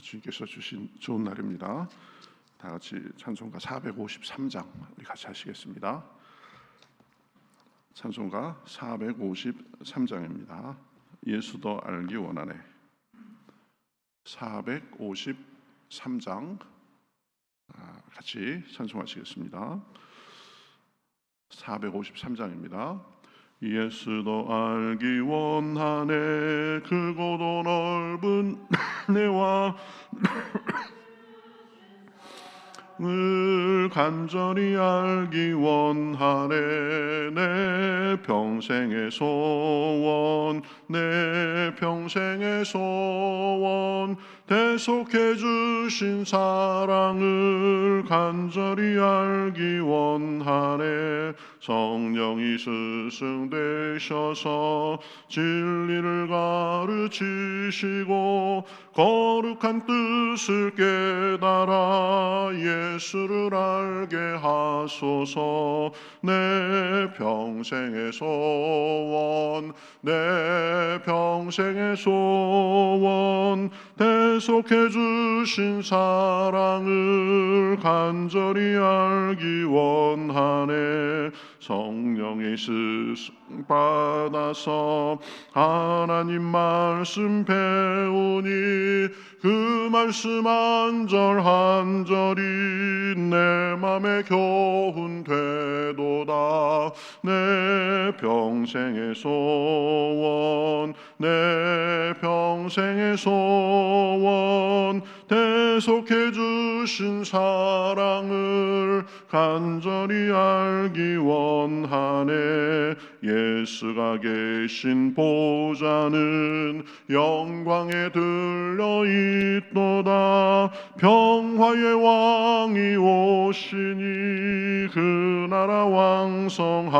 주님께서 주신 좋은 날입니다. 다 같이 찬송가 453장 우리 같이 하시겠습니다. 찬송가 453장입니다. 예수도 알기 원하네. 453장 같이 찬송하시겠습니다. 453장입니다. 예수도 알기 원하네. 크고도 넓은 은혜와 늘 간절히 알기 원하네. 내 평생의 소원, 내 평생의 소원, 대속해 주신 사랑을 간절히 알기 원하네. 성령이 스승 되셔서 진리를 가르치시고 거룩한 뜻을 깨달아 예수를 알게 하소서. 내 평생의 소원, 내 평생의 소원, 대속해 주신 사랑을 간절히 알기 원하네. 성령의 스승 받아서 하나님 말씀 배우니 그 말씀 한 절 한 절이 내 맘에 교훈 되도다. 내 평생의 소원, 내 평생의 소원, 대속해 주신 사랑을 간절히 알기 원하네. 예수가 계신 보좌는 영광에 들려 있도다. 평화의 왕이 오시니 그 나라 왕성하도다.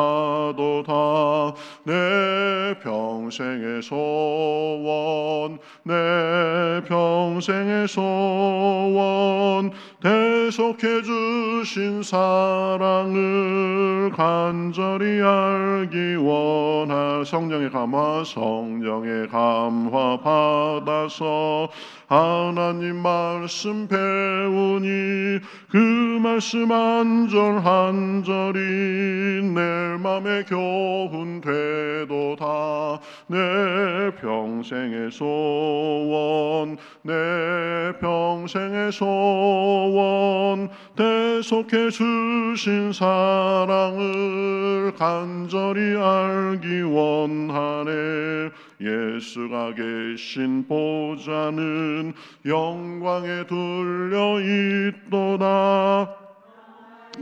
내 평생의 소원, 내 평생의 소원, 대속해 주신 사랑을 간절히 알기 원하. 성령의 감화, 성령의 감화 받아서 하나님 말씀 배우니 그 말씀 한 절 한 절이 내 맘에 교훈 되도다. 내 평생의 소원, 내 평생의 소원, 대속해 주신 사랑을 간절히 알기 원하네. 예수가 계신 보좌는 영광에 들려 있도다.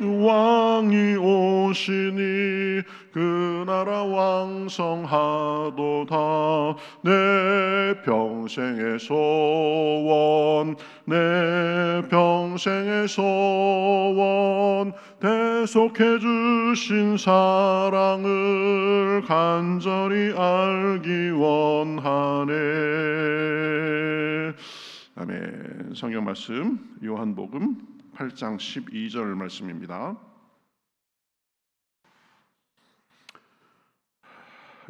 왕이 오시니 그 나라 왕성하도다. 내 평생의 소원, 내 평생의 소원, 대속해 주신 사랑을 간절히 알기 원하네. 아멘. 성경 말씀 요한복음 8장 12절 말씀입니다.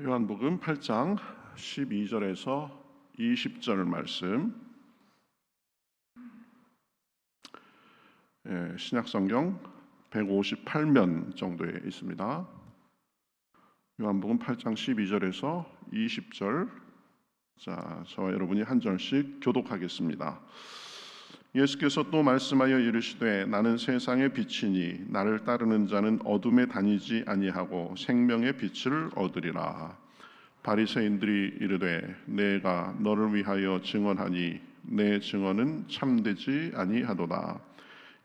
요한복음 8장 12절에서 20절 말씀. 신약성경 158면 정도에 있습니다. 요한복음 8장 12절에서 20절. 자, 저와 여러분이 한 절씩 교독하겠습니다. 예수께서 또 말씀하여 이르시되 나는 세상의 빛이니 나를 따르는 자는 어둠에 다니지 아니하고 생명의 빛을 얻으리라. 바리새인들이 이르되 내가 너를 위하여 증언하니 내 증언은 참되지 아니하도다.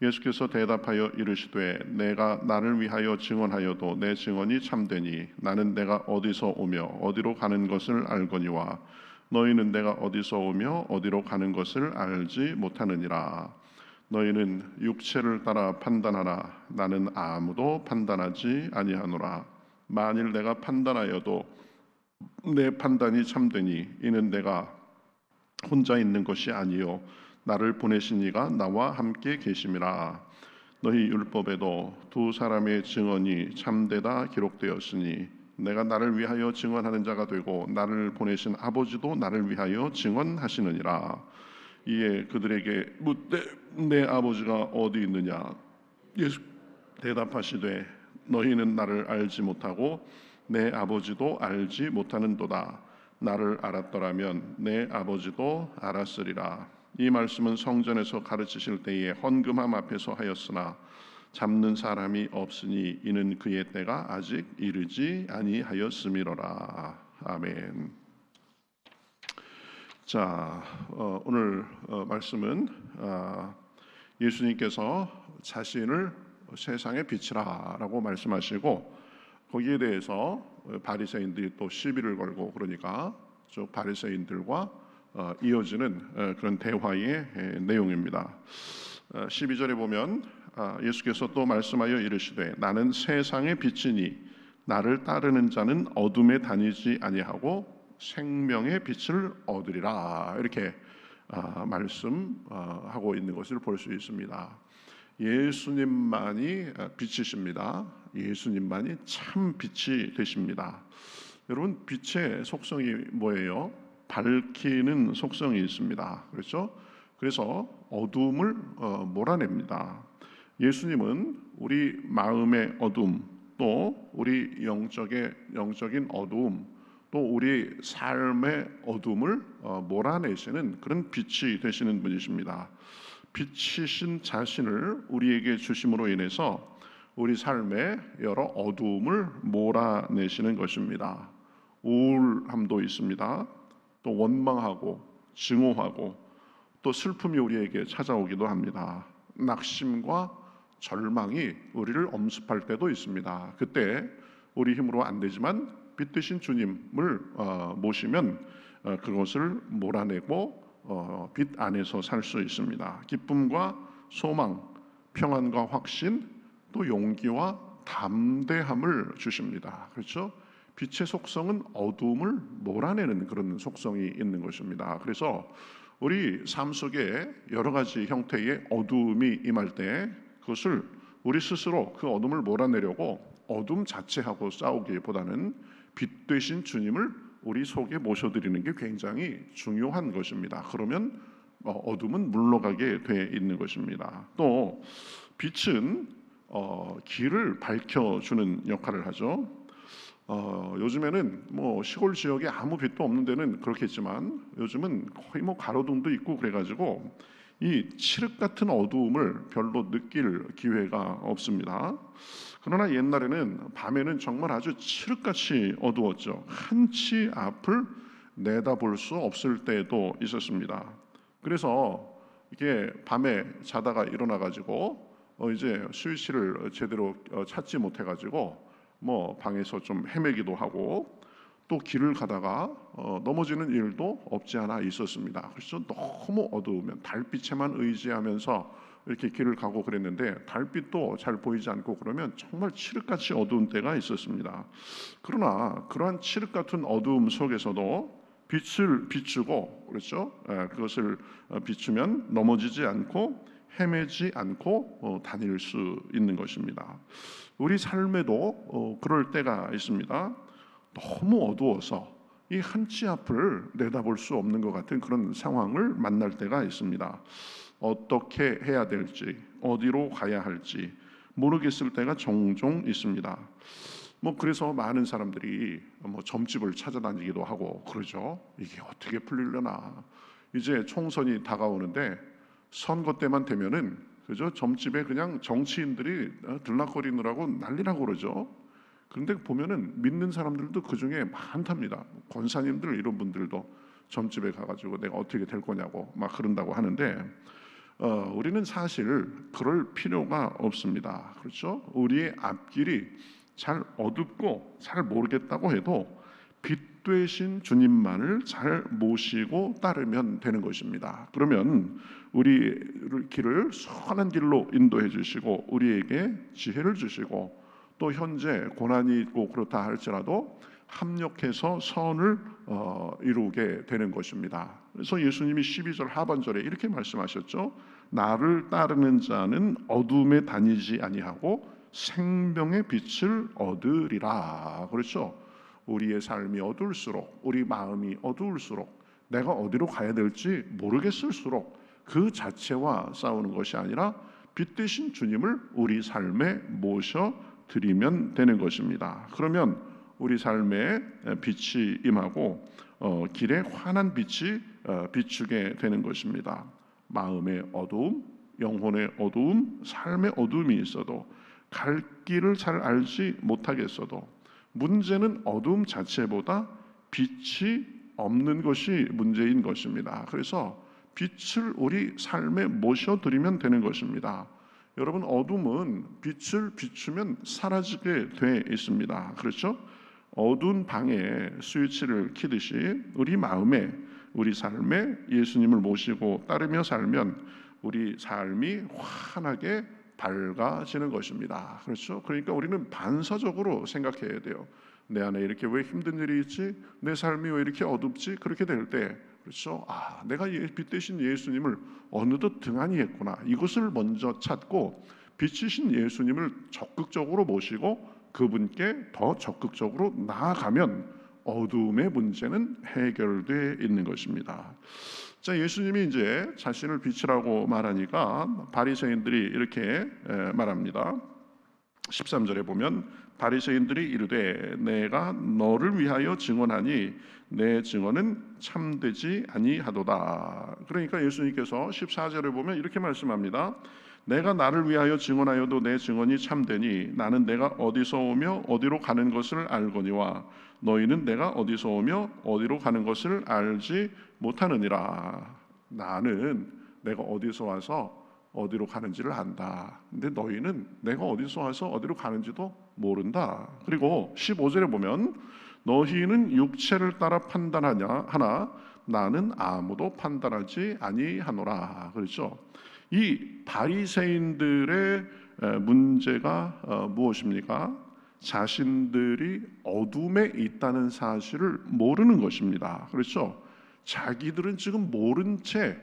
예수께서 대답하여 이르시되 내가 나를 위하여 증언하여도 내 증언이 참되니 나는 내가 어디서 오며 어디로 가는 것을 알거니와 너희는 내가 어디서 오며 어디로 가는 것을 알지 못하느니라. 너희는 육체를 따라 판단하나 나는 아무도 판단하지 아니하노라. 만일 내가 판단하여도 내 판단이 참되니 이는 내가 혼자 있는 것이 아니요 나를 보내신 이가 나와 함께 계심이라. 너희 율법에도 두 사람의 증언이 참되다 기록되었으니 내가 나를 위하여 증언하는 자가 되고 나를 보내신 아버지도 나를 위하여 증언하시느니라. 이에 그들에게 묻되 내 아버지가 어디 있느냐. 예수 대답하시되 너희는 나를 알지 못하고 내 아버지도 알지 못하는도다. 나를 알았더라면 내 아버지도 알았으리라. 이 말씀은 성전에서 가르치실 때에 헌금함 앞에서 하였으나 잡는 사람이 없으니 이는 그의 때가 아직 이르지 아니하였음이로라. 아멘. 자, 오늘 말씀은 예수님께서 자신을 세상의 빛이라라고 말씀하시고 거기에 대해서 바리새인들이 또 시비를 걸고 그러니까 저 바리새인들과 이어지는 그런 대화의 내용입니다. 12절에 보면 예수께서 또 말씀하여 이르시되 나는 세상의 빛이니 나를 따르는 자는 어둠에 다니지 아니하고 생명의 빛을 얻으리라. 이렇게 말씀하고 있는 것을 볼 수 있습니다. 예수님만이 빛이십니다. 예수님만이 참 빛이 되십니다. 여러분, 빛의 속성이 뭐예요? 밝히는 속성이 있습니다. 그렇죠? 그래서 어둠을 몰아냅니다. 예수님은 우리 마음의 어둠, 또 우리 영적인 어두움, 또 우리 삶의 어둠을 몰아내시는 그런 빛이 되시는 분이십니다. 빛이신 자신을 우리에게 주심으로 인해서 우리 삶의 여러 어두움을 몰아내시는 것입니다. 우울함도 있습니다. 또 원망하고 증오하고 또 슬픔이 우리에게 찾아오기도 합니다. 낙심과 절망이 우리를 엄습할 때도 있습니다. 그때 우리 힘으로 안 되지만 빛 되신 주님을 모시면 그것을 몰아내고 빛 안에서 살 수 있습니다. 기쁨과 소망, 평안과 확신, 또 용기와 담대함을 주십니다. 그렇죠? 빛의 속성은 어두움을 몰아내는 그런 속성이 있는 것입니다. 그래서 우리 삶 속에 여러 가지 형태의 어두움이 임할 때 그것을 우리 스스로 그 어둠을 몰아내려고 어둠 자체하고 싸우기보다는 빛 되신 주님을 우리 속에 모셔드리는 게 굉장히 중요한 것입니다. 그러면 어둠은 물러가게 돼 있는 것입니다. 또 빛은 길을 밝혀주는 역할을 하죠. 요즘에는 뭐 시골 지역에 아무 빛도 없는 데는 그렇겠지만 요즘은 거의 뭐 가로등도 있고 그래가지고 이 칠흑 같은 어두움을 별로 느낄 기회가 없습니다. 그러나 옛날에는 밤에는 정말 아주 칠흑같이 어두웠죠. 한치 앞을 내다볼 수 없을 때도 있었습니다. 그래서 이게 밤에 자다가 일어나가지고 이제 스위치를 제대로 찾지 못해가지고 뭐 방에서 좀 헤매기도 하고 또 길을 가다가 넘어지는 일도 없지 않아 있었습니다. 그래서 너무 어두우면 달빛에만 의지하면서 이렇게 길을 가고 그랬는데 달빛도 잘 보이지 않고 그러면 정말 칠흑같이 어두운 때가 있었습니다. 그러나 그러한 칠흑 같은 어두움 속에서도 빛을 비추고 그렇죠? 그것을 비추면 넘어지지 않고 헤매지 않고 다닐 수 있는 것입니다. 우리 삶에도 그럴 때가 있습니다. 너무 어두워서 이 한치 앞을 내다볼 수 없는 것 같은 그런 상황을 만날 때가 있습니다. 어떻게 해야 될지, 어디로 가야 할지 모르겠을 때가 종종 있습니다. 뭐 그래서 많은 사람들이 뭐 점집을 찾아다니기도 하고 그러죠. 이게 어떻게 풀리려나. 이제 총선이 다가오는데 선거 때만 되면은 그죠? 점집에 그냥 정치인들이 들락거리느라고 난리라고 그러죠. 그런데 보면은 믿는 사람들도 그 중에 많답니다. 권사님들 이런 분들도 점집에 가가지고 내가 어떻게 될 거냐고 막 그런다고 하는데 우리는 사실 그럴 필요가 없습니다. 그렇죠? 우리의 앞길이 잘 어둡고 잘 모르겠다고 해도 빛 되신 주님만을 잘 모시고 따르면 되는 것입니다. 그러면 우리 길을 선한 길로 인도해 주시고 우리에게 지혜를 주시고 또 현재 고난이 있고 그렇다 할지라도 합력해서 선을 이루게 되는 것입니다. 그래서 예수님이 12절 하반절에 이렇게 말씀하셨죠. 나를 따르는 자는 어둠에 다니지 아니하고 생명의 빛을 얻으리라. 그렇죠? 우리의 삶이 어두울수록 우리 마음이 어두울수록 내가 어디로 가야 될지 모르겠을수록 그 자체와 싸우는 것이 아니라 빛 대신 주님을 우리 삶에 모셔드리면 되는 것입니다. 그러면 우리 삶에 빛이 임하고 길에 환한 빛이 비추게 되는 것입니다. 마음의 어두움, 영혼의 어두움, 삶의 어두움이 있어도 갈 길을 잘 알지 못하겠어도 문제는 어두움 자체보다 빛이 없는 것이 문제인 것입니다. 그래서 빛을 우리 삶에 모셔드리면 되는 것입니다. 여러분, 어둠은 빛을 비추면 사라지게 돼 있습니다. 그렇죠? 어두운 방에 스위치를 켜듯이 우리 마음에, 우리 삶에 예수님을 모시고 따르며 살면 우리 삶이 환하게 밝아지는 것입니다. 그렇죠? 그러니까 우리는 반사적으로 생각해야 돼요. 내 안에 이렇게 왜 힘든 일이 있지? 내 삶이 왜 이렇게 어둡지? 그렇게 될 때, 그렇죠? 내가 빛 대신 예수님을 어느덧 등한히 했구나. 이것을 먼저 찾고 빛이신 예수님을 적극적으로 모시고 그분께 더 적극적으로 나아가면 어두움의 문제는 해결되어 있는 것입니다. 자, 예수님이 이제 자신을 빛이라고 말하니까 바리새인들이 이렇게 말합니다. 13절에 보면 바리새인들이 이르되 내가 너를 위하여 증언하니 내 증언은 참되지 아니하도다. 그러니까 예수님께서 14절에 보면 이렇게 말씀합니다. 내가 나를 위하여 증언하여도 내 증언이 참되니 나는 내가 어디서 오며 어디로 가는 것을 알거니와 너희는 내가 어디서 오며 어디로 가는 것을 알지 못하느니라. 나는 내가 어디서 와서 어디로 가는지를 안다. 근데 너희는 내가 어디서 와서 어디로 가는지도 모른다. 그리고 15절에 보면 너희는 육체를 따라 판단하냐 하나 나는 아무도 판단하지 아니하노라. 그렇죠? 이 바리새인들의 문제가 무엇입니까? 자신들이 어둠에 있다는 사실을 모르는 것입니다. 그렇죠? 자기들은 지금 모른 채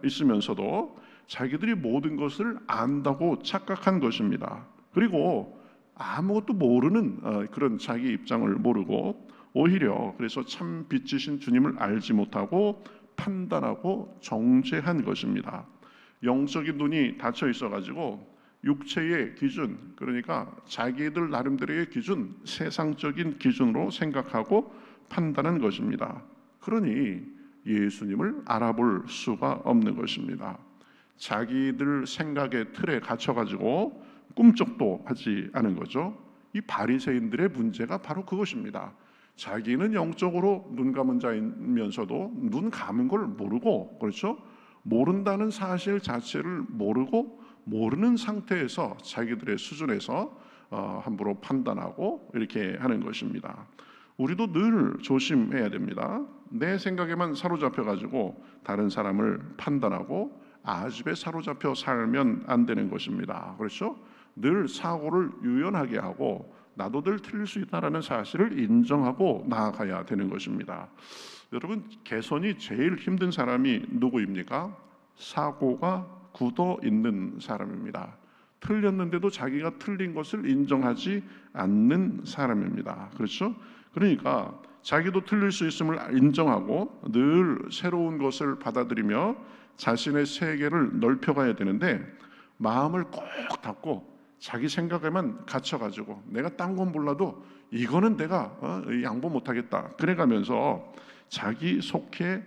있으면서도 자기들이 모든 것을 안다고 착각한 것입니다. 그리고 아무것도 모르는 그런 자기 입장을 모르고 오히려 그래서 참 빛이신 주님을 알지 못하고 판단하고 정죄한 것입니다. 영적인 눈이 닫혀 있어가지고 육체의 기준, 그러니까 자기들 나름대로의 기준, 세상적인 기준으로 생각하고 판단한 것입니다. 그러니 예수님을 알아볼 수가 없는 것입니다. 자기들 생각의 틀에 갇혀가지고 꿈쩍도 하지 않은 거죠. 이 바리새인들의 문제가 바로 그것입니다. 자기는 영적으로 눈 감은 자이면서도 눈 감은 걸 모르고, 그렇죠? 모른다는 사실 자체를 모르고 모르는 상태에서 자기들의 수준에서 함부로 판단하고 이렇게 하는 것입니다. 우리도 늘 조심해야 됩니다. 내 생각에만 사로잡혀 가지고 다른 사람을 판단하고 아집에 사로잡혀 살면 안 되는 것입니다. 그렇죠? 늘 사고를 유연하게 하고 나도 늘 틀릴 수 있다는 사실을 인정하고 나아가야 되는 것입니다. 여러분, 개선이 제일 힘든 사람이 누구입니까? 사고가 굳어 있는 사람입니다. 틀렸는데도 자기가 틀린 것을 인정하지 않는 사람입니다. 그렇죠? 그러니까 자기도 틀릴 수 있음을 인정하고 늘 새로운 것을 받아들이며 자신의 세계를 넓혀가야 되는데 마음을 꼭 닫고 자기 생각에만 갇혀가지고 내가 딴 건 몰라도 이거는 내가 양보 못하겠다 그래가면서 자기 속해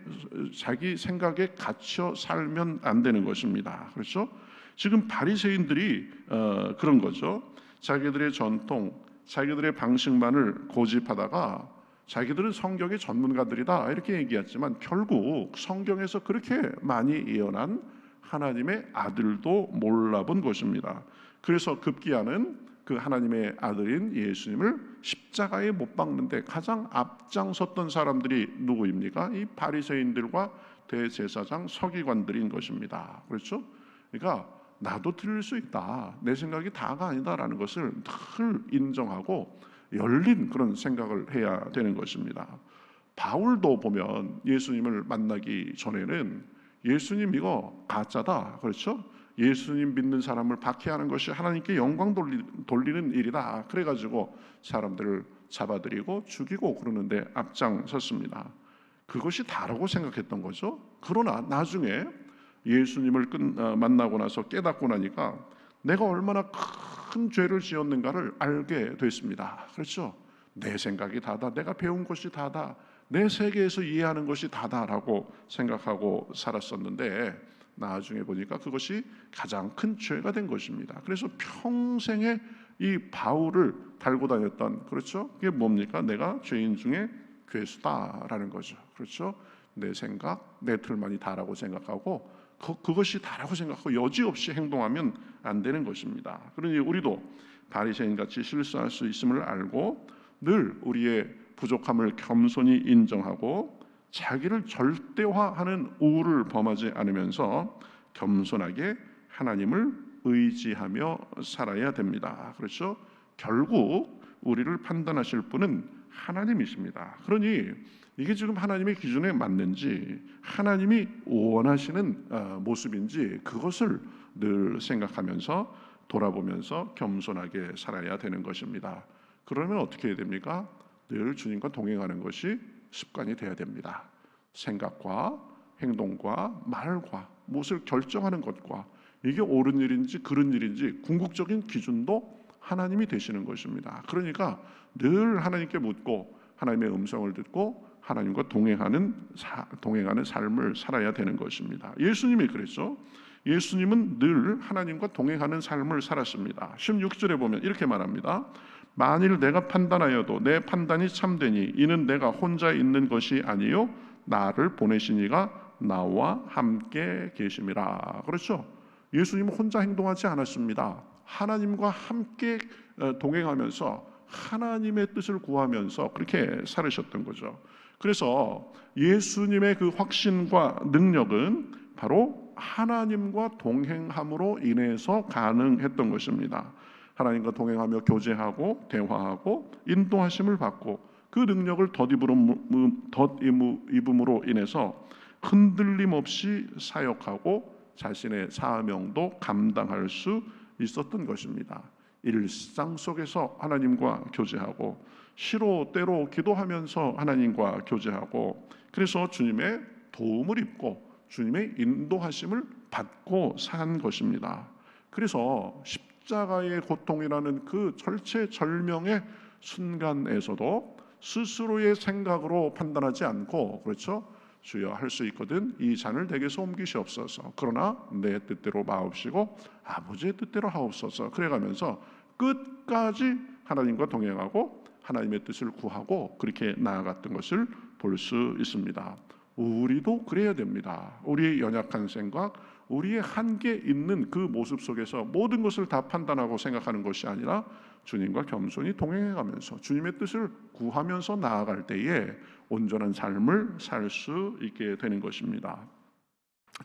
자기 생각에 갇혀 살면 안 되는 것입니다. 그렇죠? 지금 바리새인들이 그런 거죠. 자기들의 전통, 자기들의 방식만을 고집하다가 자기들은 성경의 전문가들이다 이렇게 얘기했지만 결국 성경에서 그렇게 많이 예언한 하나님의 아들도 몰라본 것입니다. 그래서 급기야는 그 하나님의 아들인 예수님을 십자가에 못 박는데 가장 앞장섰던 사람들이 누구입니까? 이 바리새인들과 대제사장 서기관들인 것입니다. 그렇죠? 그러니까 나도 틀릴 수 있다. 내 생각이 다가 아니다라는 것을 늘 인정하고 열린 그런 생각을 해야 되는 것입니다. 바울도 보면 예수님을 만나기 전에는 예수님 이거 가짜다. 그렇죠? 예수님 믿는 사람을 박해하는 것이 하나님께 영광 돌리는 일이다. 그래가지고 사람들을 잡아들이고 죽이고 그러는데 앞장섰습니다. 그것이 다라고 생각했던 거죠. 그러나 나중에 예수님을 만나고 나서 깨닫고 나니까 내가 얼마나 큰 죄를 지었는가를 알게 됐습니다. 그렇죠? 내 생각이 다다, 내가 배운 것이 다다, 내 세계에서 이해하는 것이 다다라고 생각하고 살았었는데 나중에 보니까 그것이 가장 큰 죄가 된 것입니다. 그래서 평생에 이 바울을 달고 다녔던, 그렇죠? 그게 뭡니까? 내가 죄인 중에 괴수다라는 거죠. 그렇죠? 내 생각, 내 틀만이 다라고 생각하고 그것이 다라고 생각하고 여지없이 행동하면 안 되는 것입니다. 그러니 우리도 바리새인같이 실수할 수 있음을 알고 늘 우리의 부족함을 겸손히 인정하고 자기를 절대화하는 우를 범하지 않으면서 겸손하게 하나님을 의지하며 살아야 됩니다. 그렇죠? 결국 우리를 판단하실 분은 하나님이십니다. 그러니 이게 지금 하나님의 기준에 맞는지, 하나님이 원하시는 모습인지 그것을 늘 생각하면서 돌아보면서 겸손하게 살아야 되는 것입니다. 그러면 어떻게 해야 됩니까? 늘 주님과 동행하는 것이 습관이 돼야 됩니다. 생각과 행동과 말과 무엇을 결정하는 것과 이게 옳은 일인지 그른 일인지 궁극적인 기준도 하나님이 되시는 것입니다. 그러니까 늘 하나님께 묻고 하나님의 음성을 듣고 하나님과 동행하는 삶을 살아야 되는 것입니다. 예수님이 그랬죠. 예수님은 늘 하나님과 동행하는 삶을 살았습니다. 16절에 보면 이렇게 말합니다. 만일 내가 판단하여도 내 판단이 참되니 이는 내가 혼자 있는 것이 아니요 나를 보내신 이가 나와 함께 계심이라. 그렇죠? 예수님은 혼자 행동하지 않았습니다. 하나님과 함께 동행하면서 하나님의 뜻을 구하면서 그렇게 살으셨던 거죠. 그래서 예수님의 그 확신과 능력은 바로 하나님과 동행함으로 인해서 가능했던 것입니다. 하나님과 동행하며 교제하고 대화하고 인도하심을 받고 그 능력을 덧입음으로 인해서 흔들림 없이 사역하고 자신의 사명도 감당할 수 있었던 것입니다. 일상 속에서 하나님과 교제하고 시로 때로 기도하면서 하나님과 교제하고 그래서 주님의 도움을 입고 주님의 인도하심을 받고 산 것입니다. 그래서 십자가의 고통이라는 그 절체절명의 순간에서도 스스로의 생각으로 판단하지 않고 그렇죠? 주여 할 수 있거든 이 잔을 내게서 옮기시옵소서. 그러나 내 뜻대로 마옵시고 아버지의 뜻대로 하옵소서. 그래가면서 끝까지 하나님과 동행하고 하나님의 뜻을 구하고 그렇게 나아갔던 것을 볼 수 있습니다. 우리도 그래야 됩니다. 우리의 연약한 생각, 우리의 한계 있는 그 모습 속에서 모든 것을 다 판단하고 생각하는 것이 아니라 주님과 겸손히 동행해가면서 주님의 뜻을 구하면서 나아갈 때에 온전한 삶을 살 수 있게 되는 것입니다.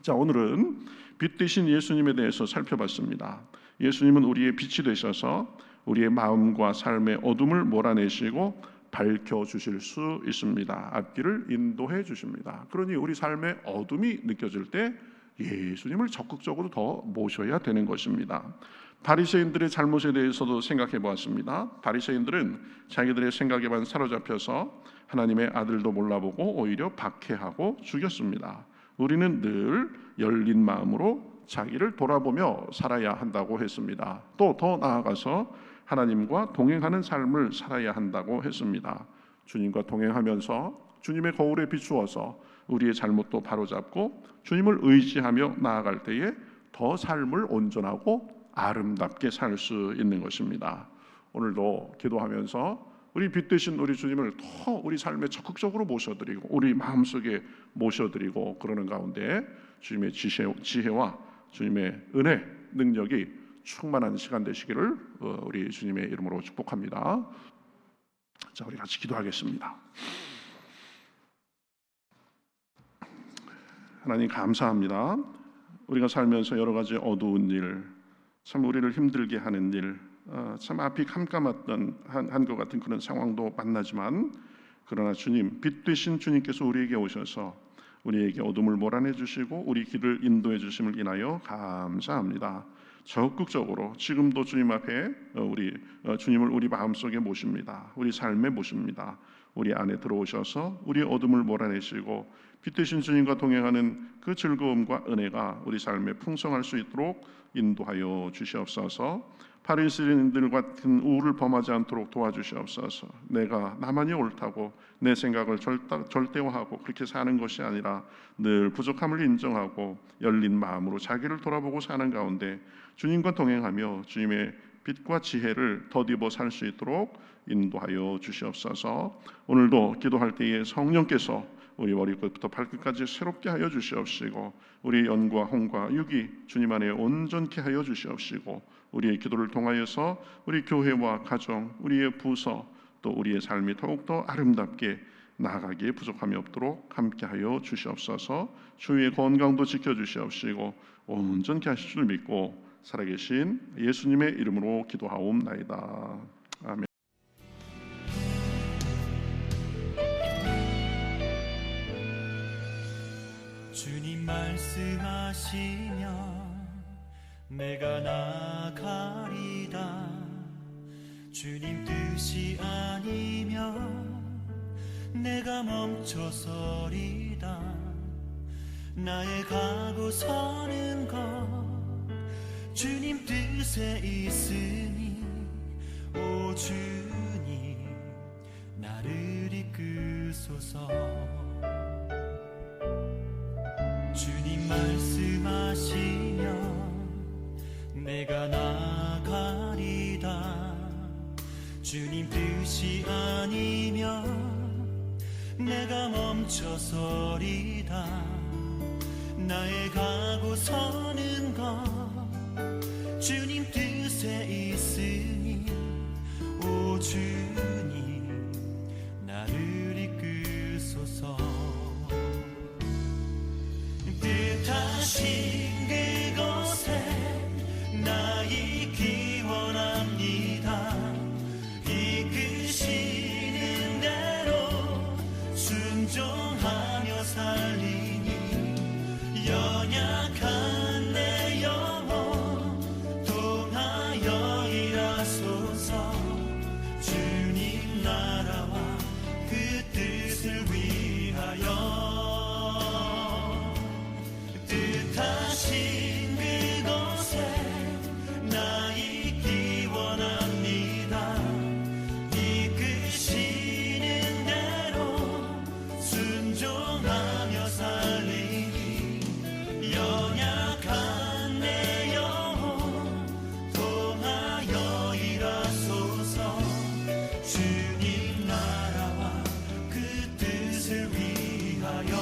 자, 오늘은 빛 되신 예수님에 대해서 살펴봤습니다. 예수님은 우리의 빛이 되셔서 우리의 마음과 삶의 어둠을 몰아내시고 밝혀주실 수 있습니다. 앞길을 인도해 주십니다. 그러니 우리 삶의 어둠이 느껴질 때 예수님을 적극적으로 더 모셔야 되는 것입니다. 바리새인들의 잘못에 대해서도 생각해 보았습니다. 바리새인들은 자기들의 생각에만 사로잡혀서 하나님의 아들도 몰라보고 오히려 박해하고 죽였습니다. 우리는 늘 열린 마음으로 자기를 돌아보며 살아야 한다고 했습니다. 또 더 나아가서 하나님과 동행하는 삶을 살아야 한다고 했습니다. 주님과 동행하면서 주님의 거울에 비추어서 우리의 잘못도 바로잡고 주님을 의지하며 나아갈 때에 더 삶을 온전하고 아름답게 살 수 있는 것입니다. 오늘도 기도하면서 우리 빛 되신 우리 주님을 더 우리 삶에 적극적으로 모셔드리고 우리 마음속에 모셔드리고 그러는 가운데 주님의 지혜와 주님의 은혜, 능력이 충만한 시간 되시기를 우리 주님의 이름으로 축복합니다. 자, 우리 같이 기도하겠습니다. 하나님 감사합니다. 우리가 살면서 여러 가지 어두운 일, 참 우리를 힘들게 하는 일, 참 앞이 캄캄했던 한 것 같은 그런 상황도 만나지만 그러나 주님, 빛 되신 주님께서 우리에게 오셔서 우리에게 어둠을 몰아내 주시고 우리 길을 인도해 주심을 인하여 감사합니다. 적극적으로 지금도 주님 앞에 우리 주님을 우리 마음속에 모십니다. 우리 삶에 모십니다. 우리 안에 들어오셔서 우리의 어둠을 몰아내시고 빛 되신 주님과 동행하는 그 즐거움과 은혜가 우리 삶에 풍성할 수 있도록 인도하여 주시옵소서. 바리새인들 같은 우를 범하지 않도록 도와주시옵소서. 내가 나만이 옳다고 내 생각을 절대화하고 그렇게 사는 것이 아니라 늘 부족함을 인정하고 열린 마음으로 자기를 돌아보고 사는 가운데 주님과 동행하며 주님의 빛과 지혜를 덧입어 살 수 있도록 인도하여 주시옵소서. 오늘도 기도할 때에 성령께서 우리 머리끝부터 발끝까지 새롭게 하여 주시옵시고 우리의 영과 혼과 육이 주님 안에 온전케 하여 주시옵시고 우리의 기도를 통하여서 우리 교회와 가정, 우리의 부서 또 우리의 삶이 더욱더 아름답게 나아가기에 부족함이 없도록 함께하여 주시옵소서. 주의 건강도 지켜주시옵시고 온전케 하실 줄 믿고 살아계신 예수님의 이름으로 기도하옵나이다. 아멘. 주님 말씀하시면 내가 나가리다. 주님 뜻이 아니면 내가 멈춰서리다. 나의 가고 서는 것 주님 뜻에 있으니 오 주님 나를 이끄소서. 주님 말씀하시면 내가 나가리다. 주님 뜻이 아니면 내가 멈춰서리다. 나의 가고 서는 것 주님 뜻에 있으니 오 주님 나를 이끄소서. 뜻하신 그곳에 나 있기 원합니다. 이끄시는 대로 순종하며 살리니 연약한 내 영혼 통하여 일하소서. 주님 나라와 그 뜻을 위하여 뜻하신 그곳에 나 있기 원합니다. 이끄시는 대로 순종하며 살리니 연약한 내 영혼 통하여 일하소서. 주님 나라와 그 뜻을 위하여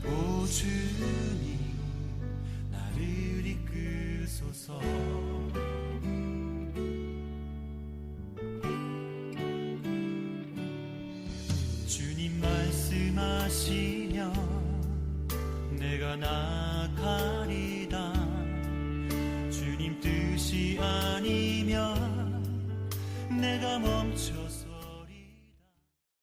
오 주님 나를 이끄소서. 주님 말씀하시면 내가 나가리다. 주님 뜻이 아니면 내가 멈춰